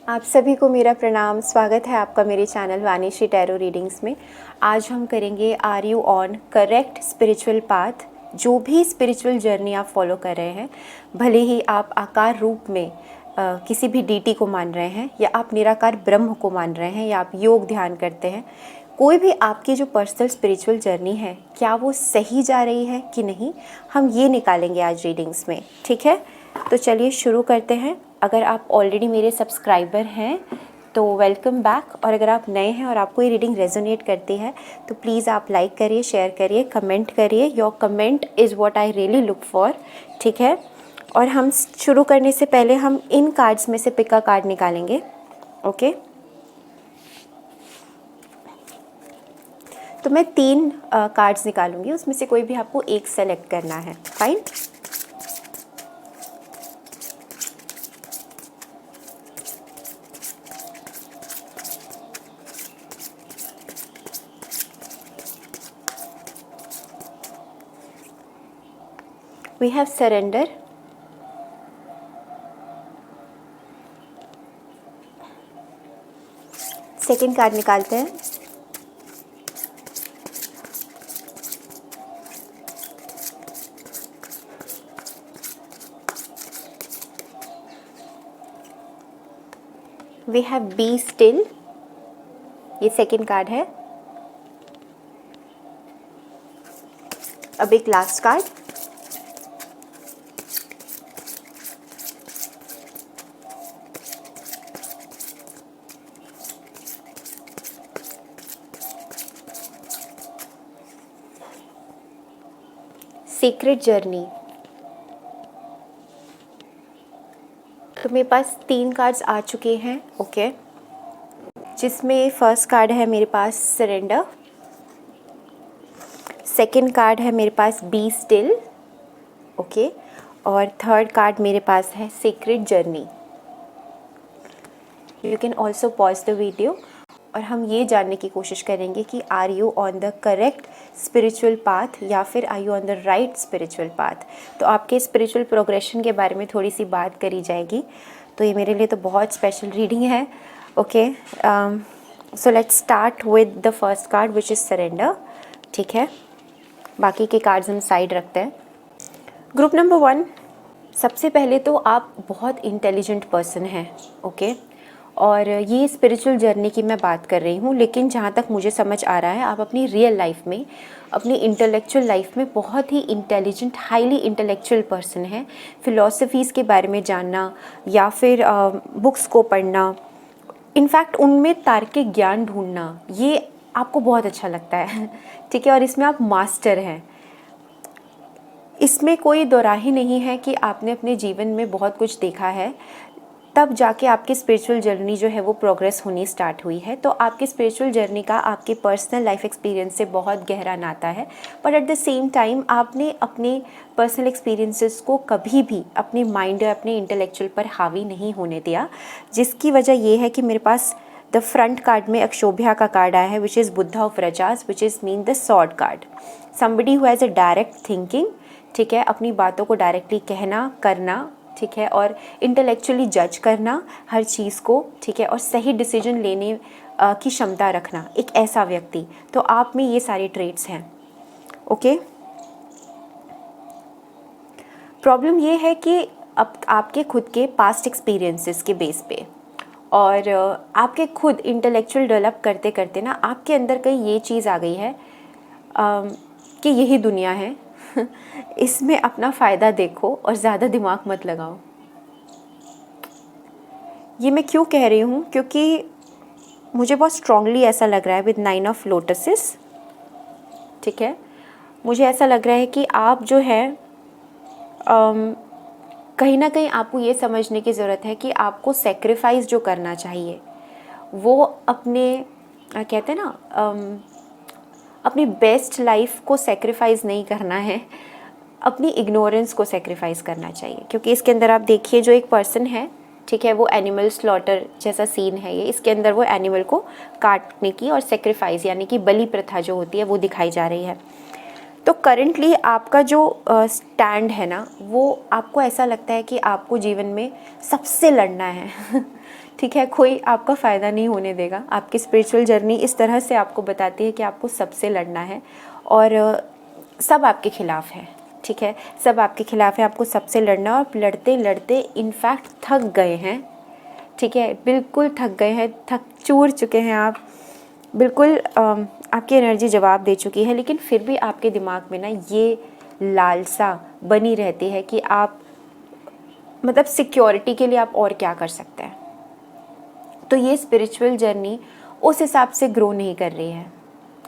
आप सभी को मेरा प्रणाम। स्वागत है आपका मेरे चैनल वानिशी टैरो रीडिंग्स में। आज हम करेंगे are you on correct spiritual path. जो भी स्पिरिचुअल जर्नी आप फॉलो कर रहे हैं, भले ही आप आकार रूप में किसी भी डीटी को मान रहे हैं, या आप निराकार ब्रह्म को मान रहे हैं, या आप योग ध्यान करते हैं, कोई भी आपकी जो पर्सनल स्पिरिचुअल जर्नी है, क्या वो सही जा रही है कि नहीं, हम ये निकालेंगे आज रीडिंग्स में। ठीक है, तो चलिए शुरू करते हैं। अगर आप ऑलरेडी मेरे सब्सक्राइबर हैं तो वेलकम बैक, और अगर आप नए हैं और आपको ये रीडिंग रेजोनेट करती है तो प्लीज़ आप लाइक करिए, शेयर करिए, कमेंट करिए। Your comment is what I really look for. ठीक है, और हम शुरू करने से पहले हम इन कार्ड्स में से पिक का कार्ड निकालेंगे। ओके, तो मैं 3 कार्ड्स निकालूंगी, उसमें से कोई भी आपको एक सेलेक्ट करना है। Fine. We have surrender, second card निकालते हैं। We have बी स्टिल, ये सेकेंड कार्ड है। अब एक लास्ट कार्ड, सीक्रेट जर्नी। तो मेरे पास 3 कार्ड्स आ चुके हैं। ओके, जिसमें फर्स्ट कार्ड है मेरे पास सरेंडर, सेकंड कार्ड है मेरे पास बी स्टिल, ओके, और थर्ड कार्ड मेरे पास है secret journey. You can also pause the video, और हम ये जानने की कोशिश करेंगे कि are you on the correct spiritual path, या फिर are you on the right spiritual path. तो आपके स्पिरिचुअल प्रोग्रेशन के बारे में थोड़ी सी बात करी जाएगी। तो ये मेरे लिए तो बहुत स्पेशल रीडिंग है। Okay, so let's start with the first card which is surrender. ठीक है, बाकी के कार्ड्स हम साइड रखते हैं। ग्रुप नंबर 1, सबसे पहले तो आप बहुत इंटेलिजेंट पर्सन हैं। ओके, और ये स्पिरिचुअल जर्नी की मैं बात कर रही हूँ, लेकिन जहाँ तक मुझे समझ आ रहा है, आप अपनी रियल लाइफ में, अपनी इंटेलेक्चुअल लाइफ में बहुत ही इंटेलिजेंट, हाईली इंटेलेक्चुअल पर्सन हैं। फ़िलॉसफीज़ के बारे में जानना, या फिर बुक्स को पढ़ना, इनफैक्ट उनमें तार्किक ज्ञान ढूंढना, ये आपको बहुत अच्छा लगता है। ठीक है, और इसमें आप मास्टर हैं। इसमें कोई दोराही नहीं है कि आपने अपने जीवन में बहुत कुछ देखा है, तब जाके आपकी स्पिरिचुअल जर्नी जो है वो प्रोग्रेस होनी स्टार्ट हुई है। तो आपकी स्पिरिचुअल जर्नी का आपके पर्सनल लाइफ एक्सपीरियंस से बहुत गहरा नाता है, but at the same time आपने अपने पर्सनल एक्सपीरियंसेस को कभी भी अपने माइंड या अपने इंटेलेक्चुअल पर हावी नहीं होने दिया। जिसकी वजह ये है कि मेरे पास द फ्रंट कार्ड में अक्षोभ्या का कार्ड आया है, which is Buddha of Raza's, which is mean the sword card. Somebody who has a direct thinking. ठीक है, अपनी बातों को डायरेक्टली कहना, करना, ठीक है, और इंटेलेक्चुअली जज करना हर चीज़ को, ठीक है, और सही डिसीजन लेने की क्षमता रखना, एक ऐसा व्यक्ति। तो आप में ये सारे ट्रेट्स हैं। ओके, प्रॉब्लम ये है कि अब आपके खुद के पास्ट एक्सपीरियंसेस के बेस पे, और आपके खुद इंटेलेक्चुअल डेवलप करते करते ना, आपके अंदर कहीं ये चीज़ आ गई है कि यही दुनिया है। इसमें अपना फ़ायदा देखो और ज़्यादा दिमाग मत लगाओ। ये मैं क्यों कह रही हूँ, क्योंकि मुझे बहुत स्ट्रांगली ऐसा लग रहा है विद 9 ऑफ लोटसेस। ठीक है, मुझे ऐसा लग रहा है कि आप जो है कहीं ना कहीं आपको ये समझने की ज़रूरत है कि आपको सेक्रीफाइस जो करना चाहिए वो अपने कहते हैं ना, अपनी बेस्ट लाइफ को सेक्रीफाइस नहीं करना है, अपनी इग्नोरेंस को सेक्रीफाइस करना चाहिए। क्योंकि इसके अंदर आप देखिए, जो एक पर्सन है, ठीक है, वो एनिमल स्लॉटर जैसा सीन है ये। इसके अंदर वो एनिमल को काटने की और सेक्रीफाइस यानी कि बलि प्रथा जो होती है वो दिखाई जा रही है। तो करंटली आपका जो स्टैंड है ना, वो आपको ऐसा लगता है कि आपको जीवन में सबसे लड़ना है। ठीक है, कोई आपका फ़ायदा नहीं होने देगा। आपकी स्पिरिचुअल जर्नी इस तरह से आपको बताती है कि आपको सबसे लड़ना है और सब आपके खिलाफ़ है, ठीक है, सब आपके खिलाफ़ है, आपको सबसे लड़ना और लड़ते लड़ते इनफैक्ट थक गए हैं, ठीक है, बिल्कुल थक गए हैं, थक चूर चुके हैं आप, बिल्कुल आपकी एनर्जी जवाब दे चुकी है, लेकिन फिर भी आपके दिमाग में ना ये लालसा बनी रहती है कि आप मतलब सिक्योरिटी के लिए आप और क्या कर सकते हैं। तो ये स्पिरिचुअल जर्नी उस हिसाब से ग्रो नहीं कर रही है।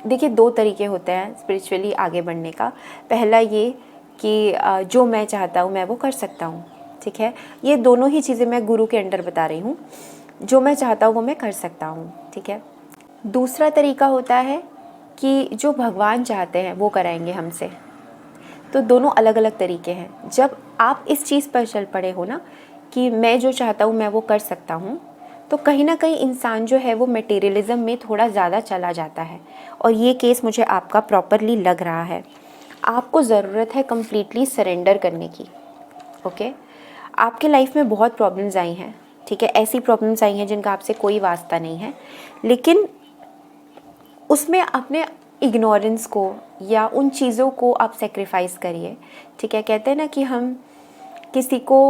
देखिए, दो तरीके होते हैं स्पिरिचुअली आगे बढ़ने का। पहला ये कि जो मैं चाहता हूँ मैं वो कर सकता हूँ, ठीक है, ये दोनों ही चीज़ें मैं गुरु के अंडर बता रही हूँ, जो मैं चाहता हूँ वो मैं कर सकता हूँ, ठीक है। दूसरा तरीका होता है कि जो भगवान चाहते हैं वो कराएंगे हमसे। तो दोनों अलग अलग तरीके हैं। जब आप इस चीज़ पर चल पड़े हो ना कि मैं जो चाहता हूँ मैं वो कर सकता हूँ, तो कहीं ना कहीं इंसान जो है वो मटेरियलिज्म में थोड़ा ज़्यादा चला जाता है, और ये केस मुझे आपका प्रॉपरली लग रहा है। आपको ज़रूरत है कम्प्लीटली सरेंडर करने की, ओके। आपके लाइफ में बहुत प्रॉब्लम्स आई हैं, ठीक है, ऐसी प्रॉब्लम्स आई हैं जिनका आपसे कोई वास्ता नहीं है, लेकिन उसमें अपने इग्नोरेंस को या उन चीज़ों को आप सेक्रीफाइस करिए, ठीक है। कहते हैं ना कि हम किसी को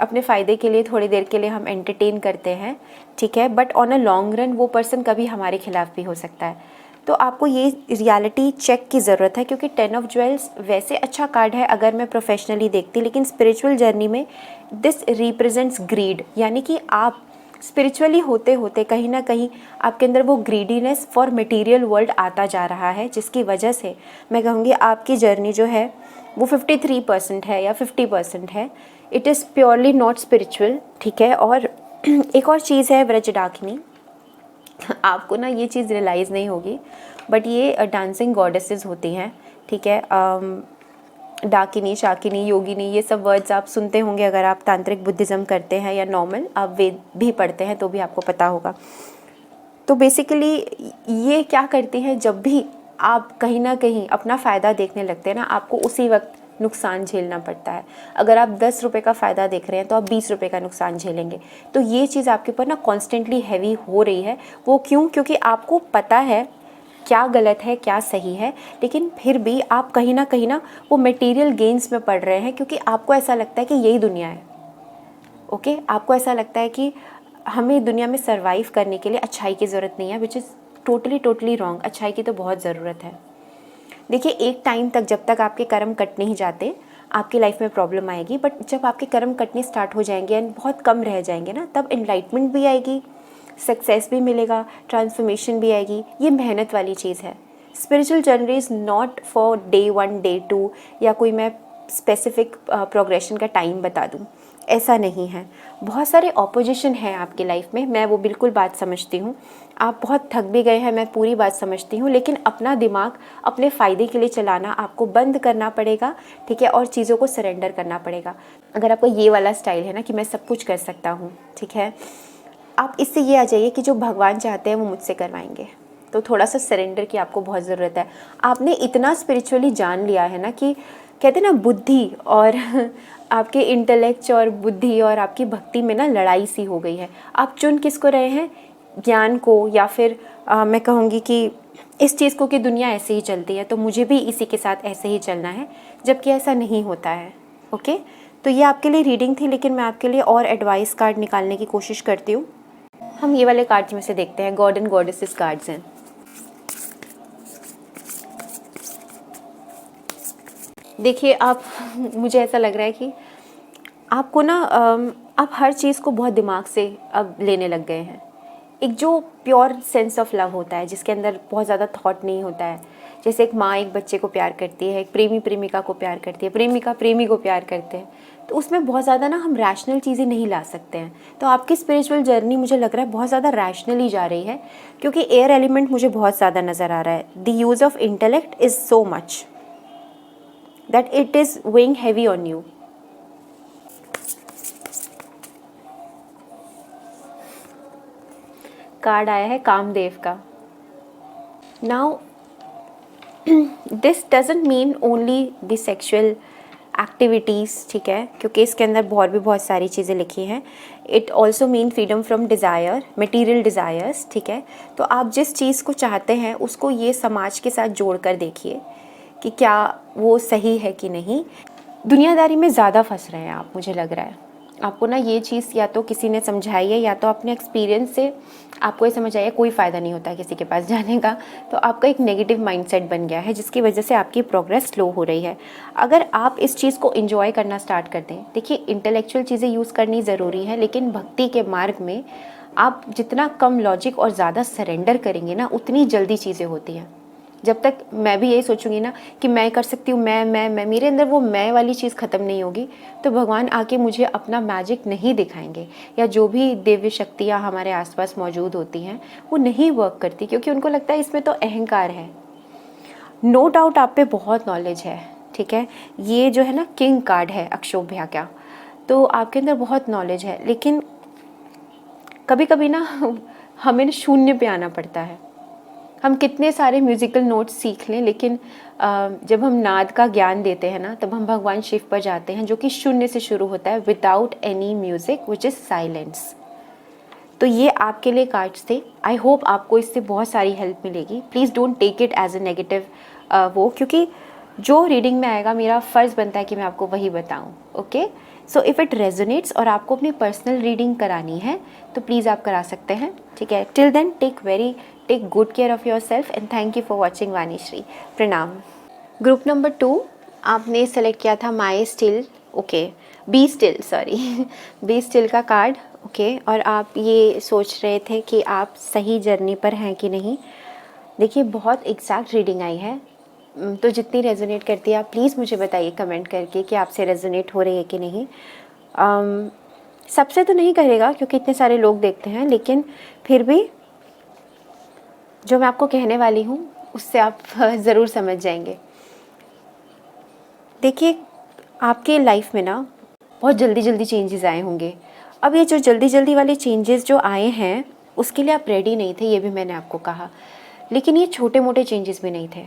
अपने फ़ायदे के लिए थोड़ी देर के लिए हम एंटरटेन करते हैं, ठीक है, but on a long run वो पर्सन कभी हमारे खिलाफ भी हो सकता है। तो आपको ये रियलिटी चेक की ज़रूरत है, क्योंकि 10 ऑफ ज्वेल्स वैसे अच्छा कार्ड है अगर मैं प्रोफेशनली देखती, लेकिन स्पिरिचुअल जर्नी में दिस रिप्रेजेंट्स ग्रीड, यानी कि आप स्पिरिचुअली होते होते कहीं ना कहीं आपके अंदर वो ग्रीडीनेस फॉर मटेरियल वर्ल्ड आता जा रहा है, जिसकी वजह से मैं कहूँगी आपकी जर्नी जो है वो 53% है या 50% है। It is purely not spiritual, ठीक है। और एक और चीज़ है व्रज डाकिनी, आपको ना ये चीज़ रियलाइज़ नहीं होगी, बट ये डांसिंग गॉडेसेस होती हैं, ठीक है। डाकिनी, शाकिनी, योगिनी, ये सब वर्ड्स आप सुनते होंगे अगर आप तांत्रिक बुद्धिज़्म करते हैं या नॉर्मल आप वेद भी पढ़ते हैं तो भी आपको पता होगा। तो बेसिकली ये क्या करती हैं, जब भी आप कहीं ना कहीं अपना फ़ायदा देखने लगते हैं ना, आपको उसी वक्त नुकसान झेलना पड़ता है। अगर आप 10 रुपये का फ़ायदा देख रहे हैं तो आप 20 रुपये का नुकसान झेलेंगे। तो ये चीज़ आपके ऊपर ना कॉन्स्टेंटली हैवी हो रही है। वो क्यों? क्योंकि आपको पता है क्या गलत है क्या सही है, लेकिन फिर भी आप कहीं ना वो मटेरियल गेन्स में पड़ रहे हैं, क्योंकि आपको ऐसा लगता है कि यही दुनिया है, ओके। आपको ऐसा लगता है कि हमें दुनिया में सर्वाइव करने के लिए अच्छाई की ज़रूरत नहीं है, विच इज़ टोटली रॉन्ग। अच्छाई की तो बहुत ज़रूरत है। देखिए, एक टाइम तक जब तक आपके कर्म कट नहीं जाते आपकी लाइफ में प्रॉब्लम आएगी, बट जब आपके कर्म कटने स्टार्ट हो जाएंगे एंड बहुत कम रह जाएंगे ना, तब एनलाइटमेंट भी आएगी, सक्सेस भी मिलेगा, ट्रांसफॉर्मेशन भी आएगी। ये मेहनत वाली चीज़ है। Spiritual journey is not for day 1 day 2 या कोई मैं स्पेसिफिक प्रोग्रेशन का टाइम बता दूँ, ऐसा नहीं है। बहुत सारे ऑपोजिशन है आपकी लाइफ में, मैं वो बिल्कुल बात समझती हूँ। आप बहुत थक भी गए हैं, मैं पूरी बात समझती हूँ, लेकिन अपना दिमाग अपने फ़ायदे के लिए चलाना आपको बंद करना पड़ेगा, ठीक है, और चीज़ों को सरेंडर करना पड़ेगा। अगर आपको ये वाला स्टाइल है ना कि मैं सब कुछ कर सकता हूँ, ठीक है, आप इससे ये आ जाइए कि जो भगवान चाहते हैं वो मुझसे करवाएंगे, तो थोड़ा सा सरेंडर की आपको बहुत ज़रूरत है। आपने इतना स्पिरिचुअली जान लिया है ना कि कहते हैं ना बुद्धि और आपके इंटेलेक्ट और बुद्धि और आपकी भक्ति में ना लड़ाई सी हो गई है। आप चुन किसको रहे हैं, ज्ञान को, या फिर मैं कहूँगी कि इस चीज़ को कि दुनिया ऐसे ही चलती है तो मुझे भी इसी के साथ ऐसे ही चलना है, जबकि ऐसा नहीं होता है, ओके। तो ये आपके लिए रीडिंग थी, लेकिन मैं आपके लिए और एडवाइस कार्ड निकालने की कोशिश करती हूँ। हम ये वाले कार्ड्स में से देखते हैं, गॉड एंड गॉडेसेस कार्ड्स हैं। देखिए, आप मुझे ऐसा लग रहा है कि आपको ना आप हर चीज़ को बहुत दिमाग से अब लेने लग गए हैं। एक जो प्योर सेंस ऑफ लव होता है, जिसके अंदर बहुत ज़्यादा थॉट नहीं होता है, जैसे एक माँ एक बच्चे को प्यार करती है, एक प्रेमी प्रेमिका को प्यार करती है, प्रेमिका प्रेमी को प्यार करते हैं, तो उसमें बहुत ज़्यादा ना हम रैशनल चीज़ें नहीं ला सकते हैं। तो आपकी स्पिरिचुअल जर्नी मुझे लग रहा है बहुत ज़्यादा रैशनली जा रही है, क्योंकि एयर एलिमेंट मुझे बहुत ज़्यादा नज़र आ रहा है। The use of intellect is so much that it is weighing heavy on you. Card आया है कामदेव का। Now this doesn't mean only the sexual activities, ठीक है, क्योंकि इसके अंदर और भी बहुत सारी चीज़ें लिखी हैं। It also mean freedom from desire, material desires, ठीक है। तो आप जिस चीज़ को चाहते हैं उसको ये समाज के साथ जोड़ कर देखिए कि क्या वो सही है कि नहीं। दुनियादारी में ज़्यादा फंस रहे हैं आप, मुझे लग रहा है। आपको ना ये चीज़ या तो किसी ने समझाई है या तो अपने एक्सपीरियंस से आपको ये समझ आया कोई फ़ायदा नहीं होता किसी के पास जाने का। तो आपका एक नेगेटिव माइंडसेट बन गया है जिसकी वजह से आपकी प्रोग्रेस स्लो हो रही है। अगर आप इस चीज़ को एंजॉय करना स्टार्ट कर दें, देखिए इंटेलेक्चुअल चीज़ें यूज़ करनी ज़रूरी है, लेकिन भक्ति के मार्ग में आप जितना कम लॉजिक और ज़्यादा सरेंडर करेंगे ना, उतनी जल्दी चीज़ें होती हैं। जब तक मैं भी यही सोचूंगी ना कि मैं कर सकती हूँ, मैं मेरे अंदर वो मैं वाली चीज़ ख़त्म नहीं होगी, तो भगवान आके मुझे अपना मैजिक नहीं दिखाएंगे, या जो भी दिव्य शक्तियाँ हमारे आसपास मौजूद होती हैं वो नहीं वर्क करती, क्योंकि उनको लगता है इसमें तो अहंकार है। नो डाउट आप पे बहुत नॉलेज है, ठीक है। ये जो है ना किंग कार्ड है अक्षोभ्या का, तो आपके अंदर बहुत नॉलेज है, लेकिन कभी कभी ना हमें शून्य पे आना पड़ता है। हम कितने सारे म्यूज़िकल नोट्स सीख लें, लेकिन जब हम नाद का ज्ञान देते हैं ना, तब हम भगवान शिव पर जाते हैं, जो कि शून्य से शुरू होता है, without any music which is silence. तो ये आपके लिए कार्ड्स थे। आई होप आपको इससे बहुत सारी हेल्प मिलेगी। Please don't take it as a negative वो, क्योंकि जो रीडिंग में आएगा मेरा फ़र्ज़ बनता है कि मैं आपको वही बताऊँ। Okay, so if it resonates और आपको अपनी पर्सनल रीडिंग करानी है तो प्लीज़ आप करा सकते हैं, ठीक है। Till then take good care of your self and thank you for watching Vanishree. प्रणाम। ग्रुप नंबर 2 आपने सेलेक्ट किया था my still, okay, B still, sorry B still का कार्ड, ओके। और आप ये सोच रहे थे कि आप सही जर्नी पर हैं कि नहीं। देखिए बहुत एग्जैक्ट रीडिंग आई है, तो जितनी रेजोनेट करती है आप प्लीज़ मुझे बताइए कमेंट करके कि आपसे रेजोनेट हो रही है कि नहीं। सबसे तो नहीं करेगा क्योंकि इतने सारे लोग देखते हैं, लेकिन फिर भी जो मैं आपको कहने वाली हूँ उससे आप ज़रूर समझ जाएंगे। देखिए आपके लाइफ में ना बहुत जल्दी जल्दी चेंजेस आए होंगे। अब ये जो जल्दी जल्दी वाले चेंजेस जो आए हैं उसके लिए आप रेडी नहीं थे, ये भी मैंने आपको कहा, लेकिन ये छोटे मोटे चेंजेस भी नहीं थे।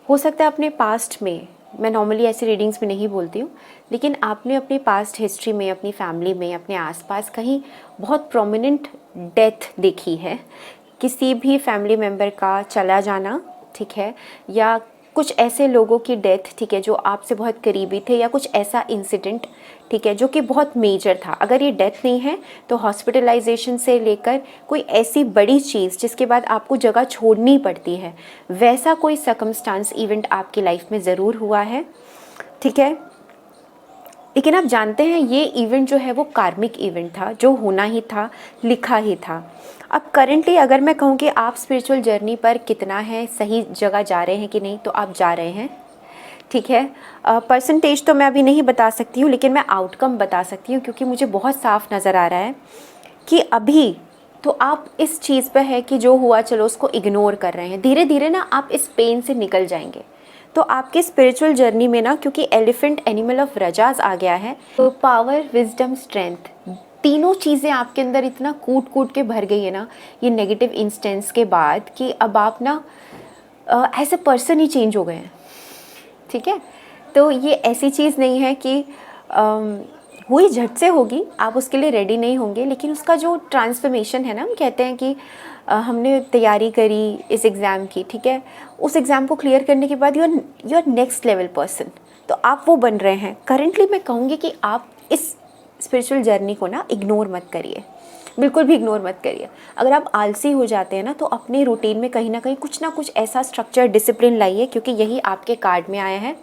हो सकता है अपने पास्ट में, मैं नॉर्मली ऐसी रीडिंग्स में नहीं बोलती हूँ, लेकिन आपने अपनी पास्ट हिस्ट्री में, अपनी फैमिली में, अपने आसपास कहीं बहुत प्रोमिनेंट डेथ देखी है, किसी भी फैमिली मेम्बर का चला जाना, ठीक है, या कुछ ऐसे लोगों की डेथ, ठीक है, जो आपसे बहुत करीबी थे, या कुछ ऐसा इंसिडेंट, ठीक है, जो कि बहुत मेजर था। अगर ये डेथ नहीं है तो हॉस्पिटलाइजेशन से लेकर कोई ऐसी बड़ी चीज़ जिसके बाद आपको जगह छोड़नी पड़ती है, वैसा कोई सर्कमस्टांस इवेंट आपकी लाइफ में ज़रूर हुआ है, ठीक है। लेकिन आप जानते हैं ये इवेंट जो है वो कार्मिक इवेंट था, जो होना ही था, लिखा ही था। अब करेंटली अगर मैं कहूँ कि आप स्पिरिचुअल जर्नी पर कितना है, सही जगह जा रहे हैं कि नहीं, तो आप जा रहे हैं, ठीक है। परसेंटेज तो मैं अभी नहीं बता सकती हूँ, लेकिन मैं आउटकम बता सकती हूँ, क्योंकि मुझे बहुत साफ नज़र आ रहा है कि अभी तो आप इस चीज़ पे है कि जो हुआ चलो उसको इग्नोर कर रहे हैं। धीरे धीरे ना आप इस पेन से निकल जाएंगे। तो आपके स्पिरिचुअल जर्नी में ना, क्योंकि एलिफेंट एनिमल ऑफ रजाज आ गया है, तो पावर, विजडम, स्ट्रेंथ, तीनों चीज़ें आपके अंदर इतना कूट कूट के भर गई है ना ये नेगेटिव इंस्टेंस के बाद, कि अब आप ना एज ए पर्सन ही चेंज हो गए हैं, ठीक है। तो ये ऐसी चीज़ नहीं है कि हुई झट से होगी, आप उसके लिए रेडी नहीं होंगे, लेकिन उसका जो ट्रांसफॉर्मेशन है ना, हम कहते हैं कि हमने तैयारी करी इस एग्ज़ाम की, ठीक है, उस एग्ज़ाम को क्लियर करने के बाद you are next level person, तो आप वो बन रहे हैं। करेंटली मैं कहूँगी कि आप इस स्पिरिचुअल जर्नी को ना इग्नोर मत करिए, बिल्कुल भी इग्नोर मत करिए। अगर आप आलसी हो जाते हैं ना, तो अपने रूटीन में कहीं ना कुछ ऐसा स्ट्रक्चर, डिसिप्लिन लाइए, क्योंकि यही आपके कार्ड में आया है,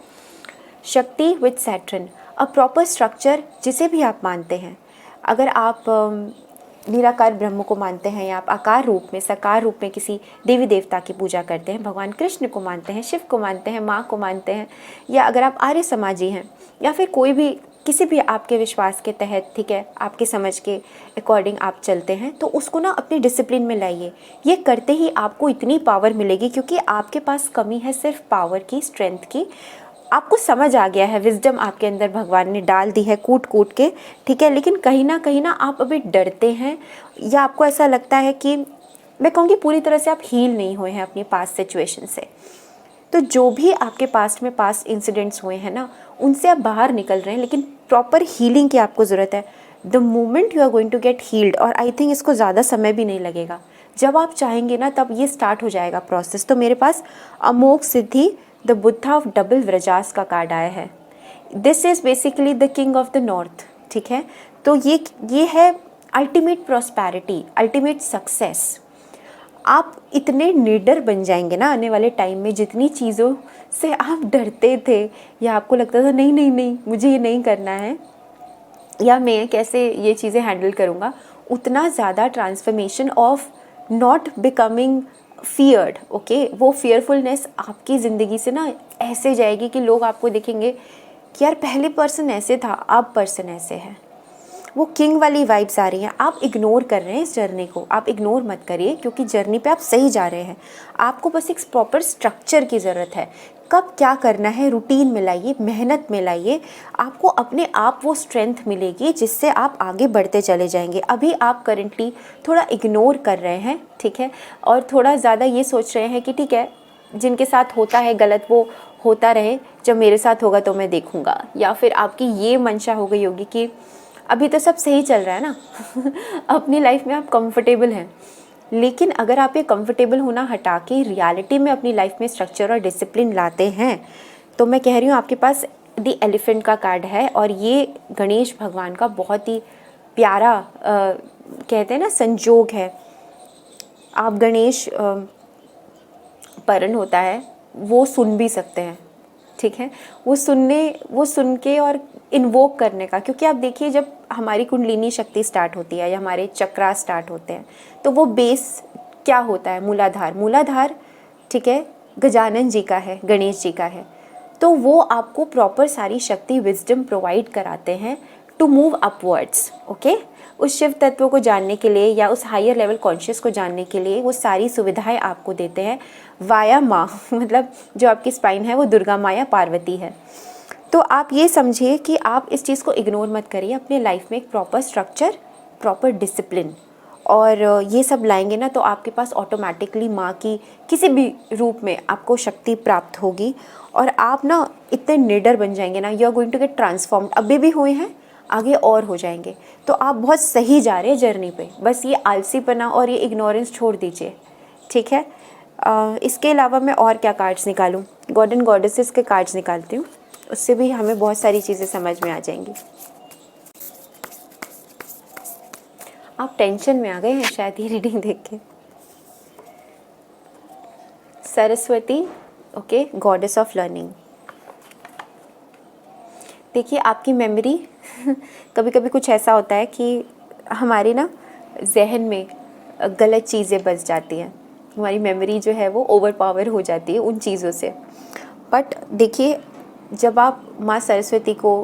शक्ति with Saturn, a proper structure जिसे भी आप मानते हैं। अगर आप निराकार ब्रह्म को मानते हैं, या आप आकार रूप में, साकार रूप में किसी देवी देवता की पूजा करते हैं, भगवान कृष्ण को मानते हैं, शिव को मानते हैं, माँ को मानते हैं, या अगर आप आर्य समाजी हैं, या फिर कोई भी किसी भी आपके विश्वास के तहत, ठीक है, आपके समझ के अकॉर्डिंग आप चलते हैं, तो उसको ना अपने डिसिप्लिन में लाइए। ये करते ही आपको इतनी पावर मिलेगी, क्योंकि आपके पास कमी है सिर्फ पावर की, स्ट्रेंथ की। आपको समझ आ गया है, विजडम आपके अंदर भगवान ने डाल दी है कूट कूट के, ठीक है, लेकिन कहीं ना आप अभी डरते हैं, या आपको ऐसा लगता है कि, मैं कहूँगी पूरी तरह से आप हील नहीं हुए हैं अपनी पास्ट सिचुएशन से। तो जो भी आपके पास्ट इंसिडेंट्स हुए हैं ना, उनसे आप बाहर निकल रहे हैं, लेकिन प्रॉपर हीलिंग की आपको ज़रूरत है। The moment you are going to get healed, और आई थिंक इसको ज़्यादा समय भी नहीं लगेगा, जब आप चाहेंगे ना तब ये स्टार्ट हो जाएगा प्रोसेस। तो मेरे पास अमोघ सिद्धि द बुद्धा ऑफ डबल व्रजास का कार्ड आया है। This is basically the king of the north, ठीक है। तो ये है अल्टीमेट प्रॉस्पेरिटी, अल्टीमेट सक्सेस। आप इतने निडर बन जाएंगे ना आने वाले टाइम में, जितनी चीज़ों से आप डरते थे या आपको लगता था नहीं नहीं नहीं मुझे ये नहीं करना है, या मैं कैसे ये चीज़ें हैंडल करूँगा, उतना ज़्यादा transformation of not becoming feared, okay, वो फियरफुलनेस आपकी ज़िंदगी से ना ऐसे जाएगी कि लोग आपको देखेंगे कि यार पहले पर्सन ऐसे था, अब पर्सन ऐसे है। वो किंग वाली वाइब्स आ रही हैं। आप इग्नोर कर रहे हैं इस जर्नी को, आप इग्नोर मत करिए, क्योंकि जर्नी पे आप सही जा रहे हैं। आपको बस एक प्रॉपर स्ट्रक्चर की ज़रूरत है, कब क्या करना है, रूटीन में लाइए, मेहनत में लाइए, आपको अपने आप वो स्ट्रेंथ मिलेगी जिससे आप आगे बढ़ते चले जाएंगे। अभी आप करंटली थोड़ा इग्नोर कर रहे हैं, ठीक है, और थोड़ा ज़्यादा ये सोच रहे हैं कि ठीक है जिनके साथ होता है गलत वो होता रहे, जब मेरे साथ होगा तो मैं देखूँगा, या फिर आपकी ये मंशा हो गई होगी कि अभी तो सब सही चल रहा है ना अपनी लाइफ में आप कंफर्टेबल हैं। लेकिन अगर आप ये कंफर्टेबल होना हटा के रियलिटी में अपनी लाइफ में स्ट्रक्चर और डिसिप्लिन लाते हैं, तो मैं कह रही हूँ आपके पास द एलिफेंट का कार्ड है, और ये गणेश भगवान का बहुत ही प्यारा कहते हैं ना संजोग है। आप गणेश परन होता है वो सुन भी सकते हैं, ठीक है, वो सुन के और इन्वोक करने का, क्योंकि आप देखिए जब हमारी कुंडलिनी शक्ति स्टार्ट होती है या हमारे चक्रा स्टार्ट होते हैं, तो वो बेस क्या होता है, मूलाधार, ठीक है, गजानन जी का है, गणेश जी का है। तो वो आपको प्रॉपर सारी शक्ति विजडम प्रोवाइड कराते हैं टू मूव अपवर्ड्स, ओके। उस शिव तत्व को जानने के लिए या उस हायर लेवल कॉन्शियस को जानने के लिए वो सारी सुविधाएं आपको देते हैं वाया माँ मतलब जो आपकी स्पाइन है वो दुर्गा माँ या पार्वती है। तो आप ये समझिए कि आप इस चीज़ को इग्नोर मत करिए, अपने लाइफ में एक प्रॉपर स्ट्रक्चर, प्रॉपर डिसिप्लिन और ये सब लाएंगे ना, तो आपके पास ऑटोमेटिकली माँ की किसी भी रूप में आपको शक्ति प्राप्त होगी, और आप ना इतने निडर बन जाएंगे ना, you are going to get transformed. अभी भी हुए हैं, आगे और हो जाएंगे। तो आप बहुत सही जा रहे हैं जर्नी पे, बस ये आलसीपना और ये इग्नोरेंस छोड़ दीजिए, ठीक है। इसके अलावा मैं और क्या कार्ड्स निकालूं, गॉड एंड गॉडेसेस के कार्ड्स निकालती हूँ, उससे भी हमें बहुत सारी चीज़ें समझ में आ जाएंगी। आप टेंशन में आ गए हैं शायद ये रीडिंग देख के। Saraswati, okay, goddess of learning. देखिए आपकी मेमोरी कभी कभी कुछ ऐसा होता है कि हमारी ना जहन में गलत चीज़ें बस जाती हैं, हमारी मेमोरी जो है वो ओवर पावर हो जाती है उन चीज़ों से। बट देखिए जब आप माँ सरस्वती को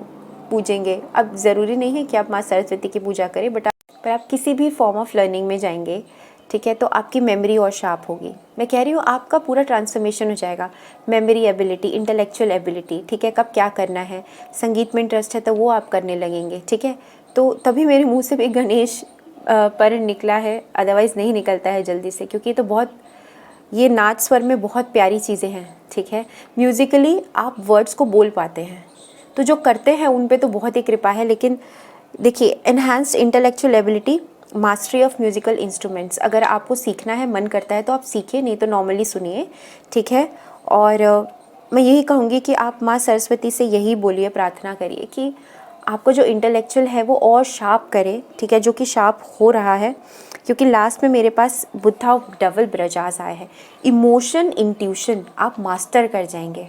पूजेंगे, अब ज़रूरी नहीं है कि आप माँ सरस्वती की पूजा करें, बट आप किसी भी फॉर्म ऑफ लर्निंग में जाएंगे, ठीक है, तो आपकी मेमोरी और शार्प होगी। मैं कह रही हूँ आपका पूरा ट्रांसफॉर्मेशन हो जाएगा, मेमोरी एबिलिटी, इंटेलेक्चुअल एबिलिटी, ठीक है, कब क्या करना है, संगीत में इंटरेस्ट है तो वो आप करने लगेंगे, ठीक है। तो तभी मेरे मुंह से भी गणेश पर निकला है, अदरवाइज़ नहीं निकलता है जल्दी से, क्योंकि तो बहुत ये नाच स्वर में बहुत प्यारी चीज़ें हैं, ठीक है। म्यूज़िकली आप वर्ड्स को बोल पाते हैं, तो जो करते हैं उन पे तो बहुत ही कृपा है। लेकिन देखिए enhanced intellectual ability, mastery of musical instruments, अगर आपको सीखना है, मन करता है तो आप सीखिए, नहीं तो नॉर्मली सुनिए, ठीक है। और मैं यही कहूँगी कि आप माँ सरस्वती से यही बोलिए, प्रार्थना करिए कि आपको जो इंटेलेक्चुअल है वो और शार्प करे, ठीक है, जो कि शार्प हो रहा है, क्योंकि लास्ट में मेरे पास बुद्धा ऑफ डबल ब्रजास आए हैं। इमोशन, इंट्यूशन आप मास्टर कर जाएंगे।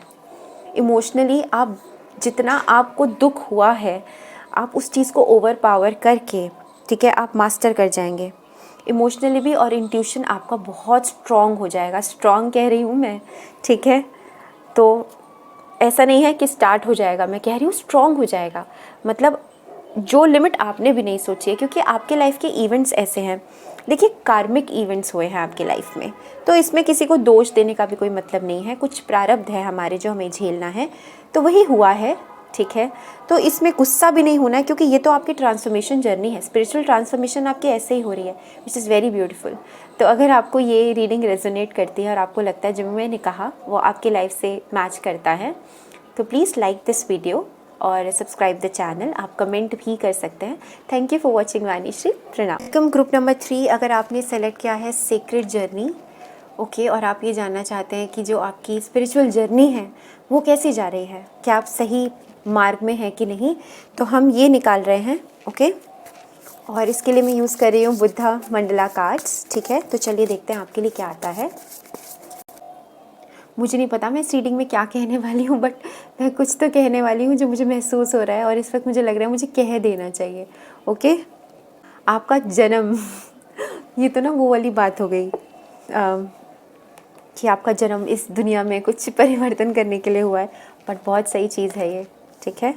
इमोशनली आप जितना आपको दुख हुआ है, आप उस चीज़ को ओवर पावर करके, ठीक है, आप मास्टर कर जाएंगे इमोशनली भी, और इंट्यूशन आपका बहुत स्ट्रॉन्ग हो जाएगा। स्ट्रॉन्ग कह रही हूँ मैं, ठीक है, तो ऐसा नहीं है कि स्टार्ट हो जाएगा, मैं कह रही हूँ स्ट्रॉन्ग हो जाएगा, मतलब जो लिमिट आपने भी नहीं सोची है, क्योंकि आपके लाइफ के इवेंट्स ऐसे हैं। देखिए कार्मिक इवेंट्स हुए हैं आपकी लाइफ में, तो इसमें किसी को दोष देने का भी कोई मतलब नहीं है, कुछ प्रारब्ध है हमारे जो हमें झेलना है, तो वही हुआ है, ठीक है। तो इसमें गुस्सा भी नहीं होना है, क्योंकि ये तो आपकी ट्रांसफॉर्मेशन जर्नी है, स्पिरिचुअल ट्रांसफॉर्मेशन आपकी ऐसे ही हो रही है, विच इज़ वेरी ब्यूटीफुल। तो अगर आपको ये रीडिंग रेजोनेट करती है और आपको लगता है जो मैंने कहा वो आपकी लाइफ से मैच करता है, तो प्लीज़ लाइक दिस वीडियो और सब्सक्राइब द चैनल। आप कमेंट भी कर सकते हैं। Thank you for watching Vanishree, प्रणाम। Welcome group number 3। अगर आपने सेलेक्ट किया है सीक्रेट जर्नी, ओके, और आप ये जानना चाहते हैं कि जो आपकी स्पिरिचुअल जर्नी है वो कैसी जा रही है, क्या आप सही मार्ग में हैं कि नहीं, तो हम ये निकाल रहे हैं, ओके। और इसके लिए मैं यूज़ कर रही हूँ बुद्धा मंडला कार्ड्स, ठीक है। तो चलिए देखते हैं आपके लिए क्या आता है। मुझे नहीं पता मैं इस रीडिंग में क्या कहने वाली हूँ, बट मैं कुछ तो कहने वाली हूँ जो मुझे महसूस हो रहा है और इस वक्त मुझे लग रहा है मुझे कह देना चाहिए, ओके। आपका जन्म ये तो ना वो वाली बात हो गई कि आपका जन्म इस दुनिया में कुछ परिवर्तन करने के लिए हुआ है, बट बहुत सही चीज़ है ये, ठीक है।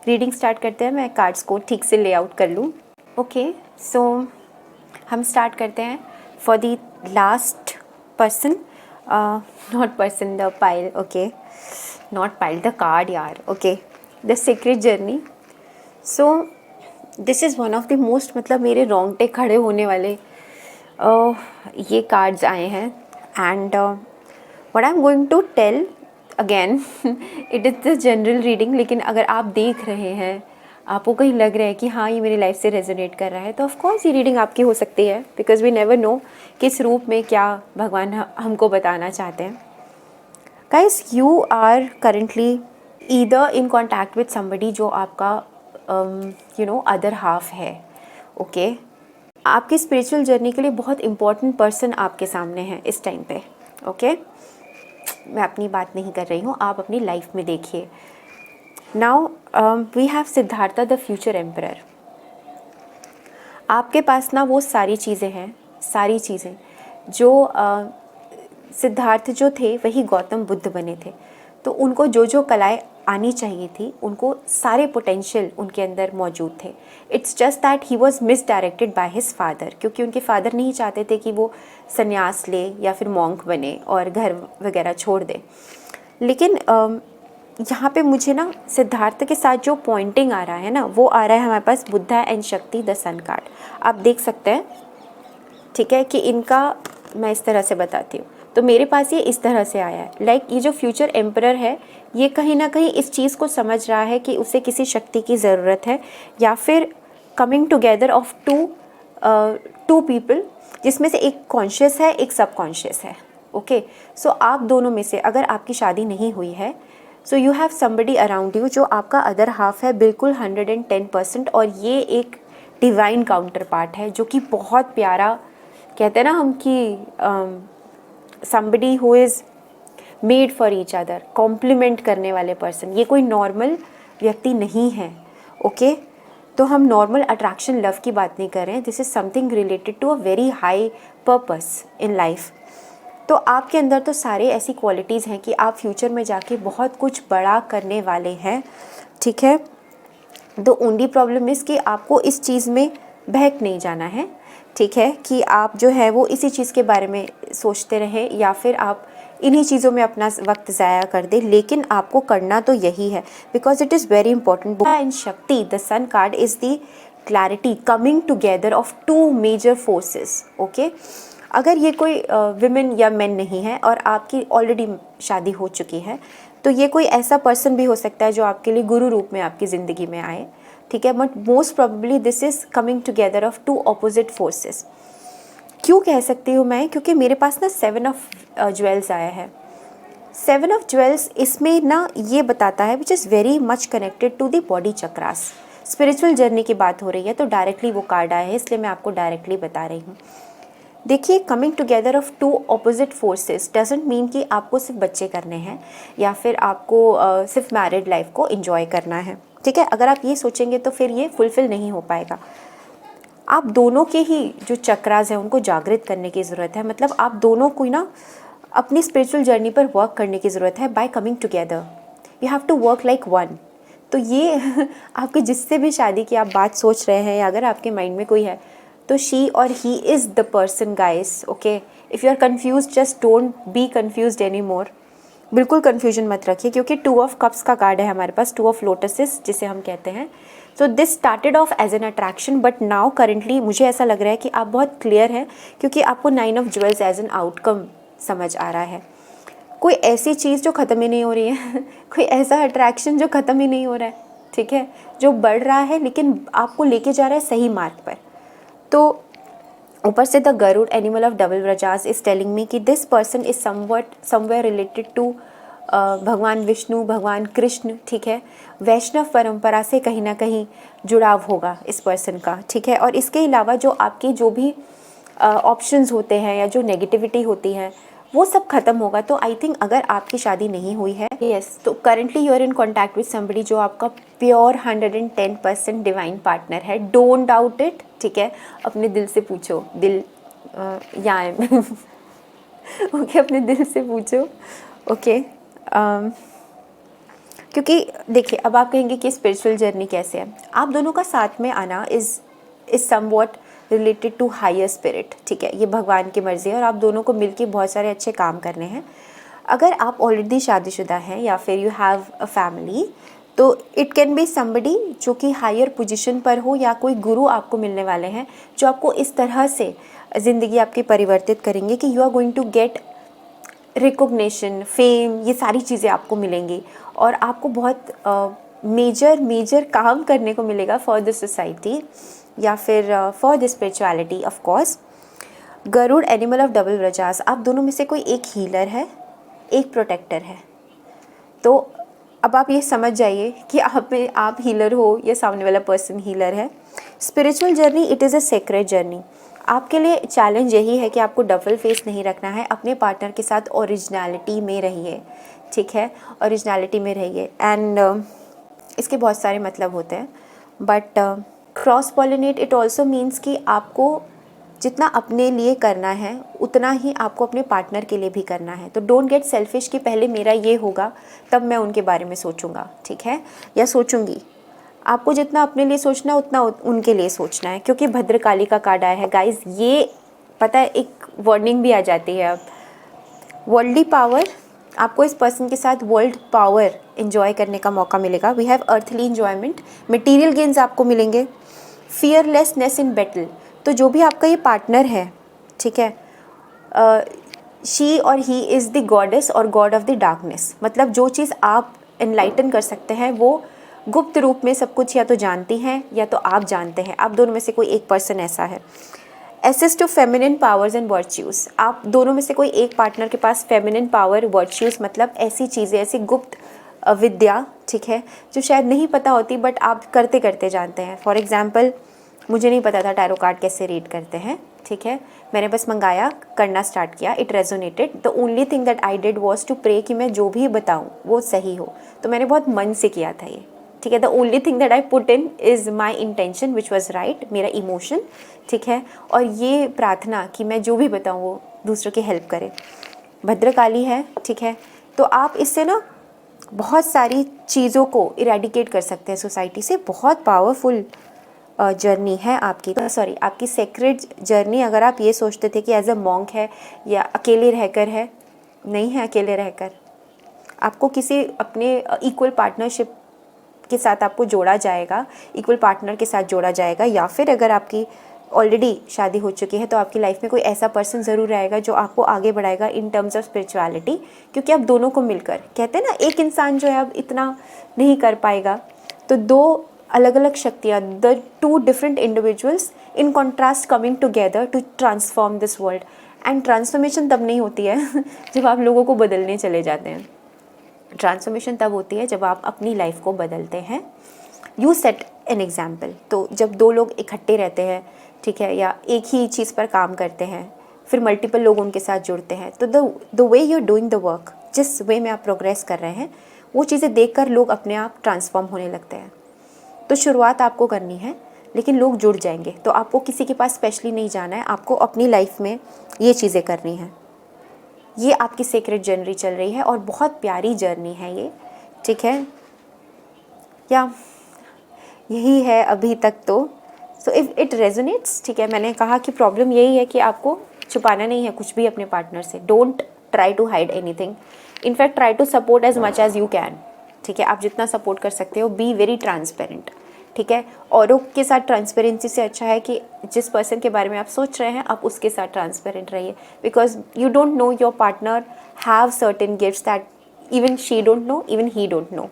रीडिंग स्टार्ट करते हैं। मैं कार्ड्स को ठीक से लेआउट कर लूँ, ओके। सो हम स्टार्ट करते हैं for the last person, not person, the pile, okay, not pile, the card यार, okay, the secret journey. So this is one of the most, मतलब मेरे रोंगटे खड़े होने वाले ये कार्ड्स आए हैं। And what I am going to tell again, it is the general reading, लेकिन अगर आप देख रहे हैं, आपको कहीं लग रहा है कि हाँ ये मेरी लाइफ से रेजोनेट कर रहा है, तो ऑफकोर्स ये रीडिंग आपकी हो सकती है, बिकॉज वी नेवर नो किस रूप में क्या भगवान हमको बताना चाहते हैं। Guys, you are currently either in contact with somebody जो आपका अदर हाफ है, ओके। आपकी स्पिरिचुअल जर्नी के लिए बहुत इंपॉर्टेंट पर्सन आपके सामने है इस टाइम पे, ओके। मैं अपनी बात नहीं कर रही हूँ, आप अपनी लाइफ में देखिए। Now we have Siddhartha the future emperor. आपके पास ना वो सारी चीज़ें हैं, सारी चीज़ें जो सिद्धार्थ जो थे वही गौतम बुद्ध बने थे, तो उनको जो जो कलाएं आनी चाहिए थी, उनको सारे पोटेंशियल उनके अंदर मौजूद थे। It's just that he was misdirected by his father, क्योंकि उनके फादर नहीं चाहते थे कि वो संन्यास ले या फिर मॉन्क बने और घर वगैरह छोड़ दे। लेकिन यहाँ पे मुझे ना सिद्धार्थ के साथ जो पॉइंटिंग आ रहा है ना, वो आ रहा है हमारे पास Buddha and Shakti the sun card. आप देख सकते हैं, ठीक है, कि इनका मैं इस तरह से बताती हूँ। तो मेरे पास ये इस तरह से आया है, लाइक ये जो फ्यूचर एम्परर है ये कहीं ना कहीं इस चीज़ को समझ रहा है कि उसे किसी शक्ति की ज़रूरत है, या फिर coming together of two people, जिसमें से एक कॉन्शियस है, एक सबकॉन्शियस है, ओके। सो आप दोनों में से अगर आपकी शादी नहीं हुई है, so you have somebody around you जो आपका अदर हाफ है, बिल्कुल 110%, और ये एक डिवाइन काउंटर पार्ट है जो कि बहुत प्यारा, कहते हैं ना हम कि somebody who is made for each other, compliment करने वाले पर्सन। ये कोई नॉर्मल व्यक्ति नहीं है, ओके। तो हम नॉर्मल अट्रैक्शन लव की बात नहीं कर रहे हैं, this is something related to a very high purpose in life. तो आपके अंदर तो सारे ऐसी क्वालिटीज़ हैं कि आप फ्यूचर में जाके बहुत कुछ बड़ा करने वाले हैं, ठीक है। द ओनली प्रॉब्लम इज़ कि आपको इस चीज़ में बहक नहीं जाना है, ठीक है, कि आप जो है वो इसी चीज़ के बारे में सोचते रहें या फिर आप इन्हीं चीज़ों में अपना वक्त ज़ाया कर दें, लेकिन आपको करना तो यही है, because it is very important. And Shakti the sun card is the clarity coming together of two major forces, okay. अगर ये कोई विमेन या मेन नहीं है और आपकी ऑलरेडी शादी हो चुकी है, तो ये कोई ऐसा पर्सन भी हो सकता है जो आपके लिए गुरु रूप में आपकी ज़िंदगी में आए, ठीक है। But most probably this is coming together of two opposite forces. क्यों कह सकती हूँ मैं, क्योंकि मेरे पास ना 7 ऑफ ज्वेल्स आया है। 7 ऑफ ज्वेल्स इसमें ना ये बताता है which is very much connected to the body chakras. Spiritual journey की बात हो रही है तो डायरेक्टली वो कार्ड आया है, इसलिए मैं आपको डायरेक्टली बता रही हूँ। देखिए, coming together of two opposite forces doesn't mean कि आपको सिर्फ बच्चे करने हैं या फिर आपको सिर्फ मैरिड लाइफ को एंजॉय करना है, ठीक है। अगर आप ये सोचेंगे तो फिर ये फुलफ़िल नहीं हो पाएगा। आप दोनों के ही जो चक्रास हैं उनको जागृत करने की ज़रूरत है, मतलब आप दोनों को ना अपनी स्पिरिचुअल जर्नी पर वर्क करने की ज़रूरत है। By coming together you have to work like one. तो ये आपके जिससे भी शादी की आप बात सोच रहे हैं या अगर आपके माइंड में कोई है, तो शी और he is the person guys, okay. If you are confuse, just don't be confused any more, बिल्कुल कन्फ्यूजन मत रखिए, क्योंकि 2 ऑफ कप्स का कार्ड है हमारे पास, 2 ऑफ लोटसेस जिसे हम कहते हैं। So this started off as an attraction, but now currently मुझे ऐसा लग रहा है कि आप बहुत क्लियर हैं, क्योंकि आपको 9 of jewels as an outcome समझ आ रहा है। कोई ऐसी चीज़ जो ख़त्म ही नहीं हो रही है कोई ऐसा अट्रैक्शन जो ख़त्म ही नहीं हो रहा है, ठीक है, जो बढ़ रहा है लेकिन आपको लेके जा रहा है सही मार्ग पर। तो ऊपर से the Garud animal of double व्रजास इज टेलिंग मी कि this person is somewhere related to भगवान विष्णु, भगवान कृष्ण, ठीक है, वैष्णव परंपरा से कहीं ना कहीं जुड़ाव होगा इस पर्सन का, ठीक है। और इसके अलावा जो आपकी जो भी ऑप्शंस होते हैं या जो नेगेटिविटी होती है वो सब खत्म होगा। तो आई थिंक अगर आपकी शादी नहीं हुई है, यस, तो currently you are in contact with somebody जो आपका प्योर 110% डिवाइन पार्टनर है। डोंट डाउट इट, ठीक है। अपने दिल से पूछो, दिल या ओके, अपने दिल से पूछो, ओके। क्योंकि देखिए, अब आप कहेंगे कि स्पिरिचुअल जर्नी कैसे है। आप दोनों का साथ में आना is somewhat related to higher spirit, ठीक है। ये भगवान की मर्ज़ी है और आप दोनों को मिलके बहुत सारे अच्छे काम करने हैं। अगर आप ऑलरेडी शादीशुदा हैं या फिर यू हैव अ फैमिली, तो इट कैन बी समबडी जो कि हायर पोजीशन पर हो, या कोई गुरु आपको मिलने वाले हैं जो आपको इस तरह से ज़िंदगी आपकी परिवर्तित करेंगे कि you are going to get recognition, fame, ये सारी चीज़ें आपको मिलेंगी और आपको बहुत मेजर काम करने को मिलेगा फॉर द सोसाइटी या फिर for the spirituality of course. Garud animal of double व्रजास, आप दोनों में से कोई एक हीलर है, एक प्रोटेक्टर है। तो अब आप ये समझ जाइए कि आप हीलर हो या सामने वाला पर्सन हीलर है। Spiritual journey it is a secret journey. आपके लिए चैलेंज यही है कि आपको डबल फेस नहीं रखना है, अपने पार्टनर के साथ ओरिजिनलिटी में रहिए, ठीक है, ओरिजिनलिटी में रहिए। एंड इसके बहुत सारे मतलब होते हैं, but cross pollinate it also means कि आपको जितना अपने लिए करना है उतना ही आपको अपने पार्टनर के लिए भी करना है। तो डोंट गेट सेल्फिश कि पहले मेरा ये होगा तब मैं उनके बारे में सोचूंगा, ठीक है, या सोचूंगी। आपको जितना अपने लिए सोचना है उतना उनके लिए सोचना है, क्योंकि भद्रकाली का कार्ड आया है गाइज। ये पता है, एक वार्निंग भी आ जाती है। अब वर्ल्डली पावर, आपको इस पर्सन के साथ वर्ल्ड पावर एंजॉय करने का मौका मिलेगा। We have earthly enjoyment, material gains आपको मिलेंगे, फियरलेसनेस इन बैटल। तो जो भी आपका ये पार्टनर है, ठीक है, शी और ही इज़ द गॉडेस और गॉड ऑफ द डार्कनेस। मतलब जो चीज़ आप एनलाइटन कर सकते हैं वो गुप्त रूप में सब कुछ या तो जानती हैं या तो आप जानते हैं। आप दोनों में से कोई एक पर्सन ऐसा है। Access to feminine powers and virtues, आप दोनों में से कोई एक पार्टनर के पास फेमिनिन पावर, वर्च्यूज़ मतलब ऐसी चीज़ें, ऐसी गुप्त विद्या, ठीक है, जो शायद नहीं पता होती बट आप करते करते जानते हैं। फॉर एग्जाम्पल, मुझे नहीं पता था टैरो कार्ड कैसे रीड करते हैं, ठीक है, मैंने बस मंगाया, करना स्टार्ट किया, it resonated. The only thing that I did was to pray कि मैं जो भी बताऊँ वो सही हो। तो मैंने बहुत मन से किया था ये, ठीक है। The only thing that I put in is my intention which was right, मेरा इमोशन, ठीक है, और ये प्रार्थना कि मैं जो भी बताऊँ वो दूसरों की हेल्प करे। भद्रकाली है, ठीक है, तो आप इससे ना बहुत सारी चीज़ों को इरेडिकेट कर सकते हैं सोसाइटी से। बहुत पावरफुल जर्नी है आपकी, सॉरी आपकी सेक्रेड जर्नी। अगर आप ये सोचते थे कि एज अ मॉन्क है या अकेले रहकर है, नहीं है अकेले रहकर, आपको किसी अपने इक्वल पार्टनरशिप के साथ आपको जोड़ा जाएगा, इक्वल पार्टनर के साथ जोड़ा जाएगा। या फिर अगर आपकी ऑलरेडी शादी हो चुकी है तो आपकी लाइफ में कोई ऐसा पर्सन ज़रूर रहेगा जो आपको आगे बढ़ाएगा इन टर्म्स ऑफ स्पिरिचुअलिटी, क्योंकि आप दोनों को मिलकर, कहते हैं ना, एक इंसान जो है अब इतना नहीं कर पाएगा, तो दो अलग अलग शक्तियाँ, the two different individuals in contrast coming together to transform this world. And transformation तब नहीं होती है जब आप लोगों को बदलने चले जाते हैं। ट्रांसफॉर्मेशन तब होती है जब आप अपनी लाइफ को बदलते हैं। You set an example. तो जब दो लोग इकट्ठे रहते हैं, ठीक है, या एक ही चीज़ पर काम करते हैं, फिर मल्टीपल लोग उनके साथ जुड़ते हैं, तो the way you are doing the work, जिस वे में आप प्रोग्रेस कर रहे हैं, वो चीज़ें देखकर लोग अपने आप ट्रांसफॉर्म होने लगते हैं। तो शुरुआत आपको करनी है, लेकिन लोग जुड़ जाएंगे। तो आपको किसी के पास स्पेशली नहीं जाना है, आपको अपनी लाइफ में ये चीज़ें करनी हैं। ये आपकी सीक्रेट जर्नी चल रही है और बहुत प्यारी जर्नी है ये, ठीक है, या यही है अभी तक। तो सो इफ़ इट रेजोनेट्स, ठीक है, मैंने कहा कि प्रॉब्लम यही है कि आपको छुपाना नहीं है कुछ भी अपने पार्टनर से। Don't try to hide anything, in fact try to support as much as you can, ठीक है। आप जितना सपोर्ट कर सकते हो, बी वेरी ट्रांसपेरेंट, ठीक है। औरों के साथ ट्रांसपेरेंसी से अच्छा है कि जिस पर्सन के बारे में आप सोच रहे हैं आप उसके साथ ट्रांसपेरेंट रहिए, because you don't know your partner have certain gifts that even she don't know, even he don't know,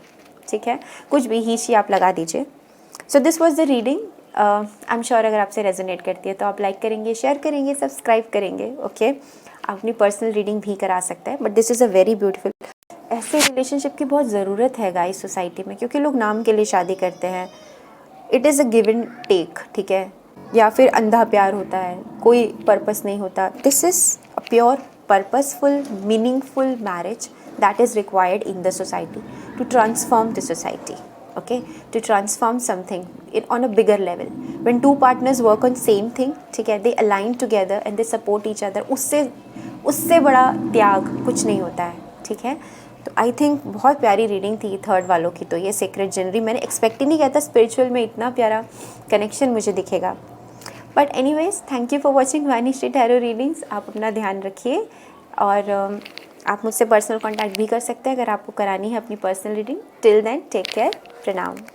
ठीक है। कुछ भी ही शी आप लगा दीजिए। So this was the reading. I am sure अगर आपसे रेजोनेट करती है तो आप लाइक करेंगे, शेयर करेंगे, सब्सक्राइब करेंगे, ओके। आप अपनी पर्सनल रीडिंग भी करा सकते हैं, but this is a very beautiful. ऐसे रिलेशनशिप की बहुत ज़रूरत है गाइस सोसाइटी में, क्योंकि लोग नाम के लिए शादी करते हैं। It is a give and take, ठीक है, या फिर अंधा प्यार होता है, कोई पर्पस नहीं होता। This is a pure purposeful meaningful marriage that is required in the society to transform the society, okay, to transform something on a bigger level. When two partners work on same thing, ठीक है, they align together and they support each other, उससे बड़ा त्याग कुछ नहीं होता है, ठीक है। तो आई थिंक बहुत प्यारी रीडिंग थी थर्ड वालों की। तो ये सीक्रेट जनरी मैंने एक्सपेक्ट ही नहीं किया था स्पिरिचुअल में इतना प्यारा कनेक्शन मुझे दिखेगा। But anyways, thank you for watching Vanishree tarot readings. आप अपना ध्यान रखिए, और आप मुझसे पर्सनल कांटेक्ट भी कर सकते हैं अगर आपको करानी है अपनी personal reading. Till then take care, प्रणाम।